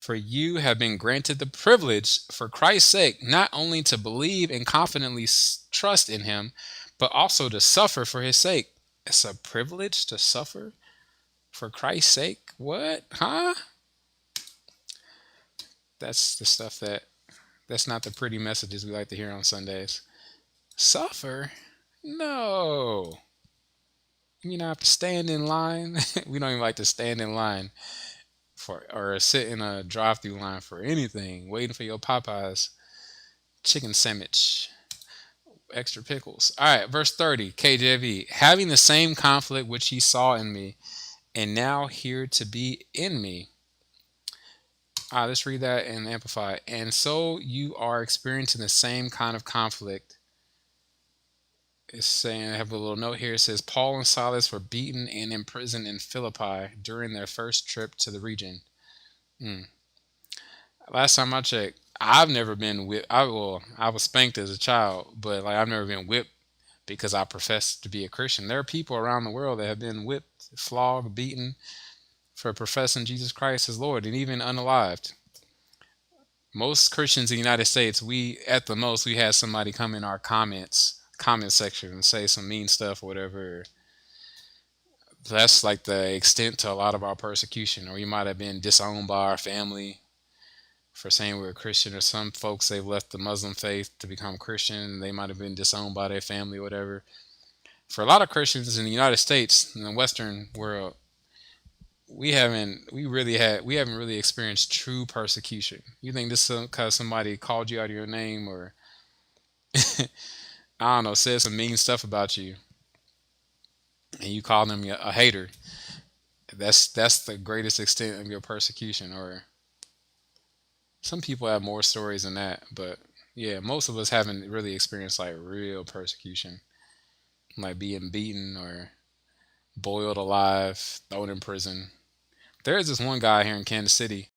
For you have been granted the privilege, for Christ's sake, not only to believe and confidently trust in Him, but also to suffer for His sake. It's a privilege to suffer for Christ's sake? What? Huh? That's the stuff that's not the pretty messages we like to hear on Sundays. Suffer? No. You mean I have to stand in line? We don't even like to stand in line for or sit in a drive-through line for anything, waiting for your Popeyes chicken sandwich, extra pickles. All right, verse 30, KJV. Having the same conflict which he saw in me, and now here to be in me. Let's read that and amplify. And so you are experiencing the same kind of conflict. It's saying, I have a little note here. It says, Paul and Silas were beaten and imprisoned in Philippi during their first trip to the region. Mm. Last time I checked, I've never been whipped. I was spanked as a child, but like I've never been whipped because I profess to be a Christian. There are people around the world that have been whipped, flogged, beaten for professing Jesus Christ as Lord, and even unalived. Most Christians in the United States, we at the most we had somebody come in our comment section and say some mean stuff or whatever. That's like the extent to a lot of our persecution, or we might have been disowned by our family for saying we're a Christian, or some folks they've left the Muslim faith to become Christian. They might have been disowned by their family or whatever. For a lot of Christians in the United States, in the Western world, we haven't really experienced true persecution. You think this is because somebody called you out of your name or I don't know, said some mean stuff about you, and you call them a hater? That's the greatest extent of your persecution. Or some people have more stories than that, but yeah, most of us haven't really experienced like real persecution, like being beaten or boiled alive, thrown in prison. There is this one guy here in Kansas City.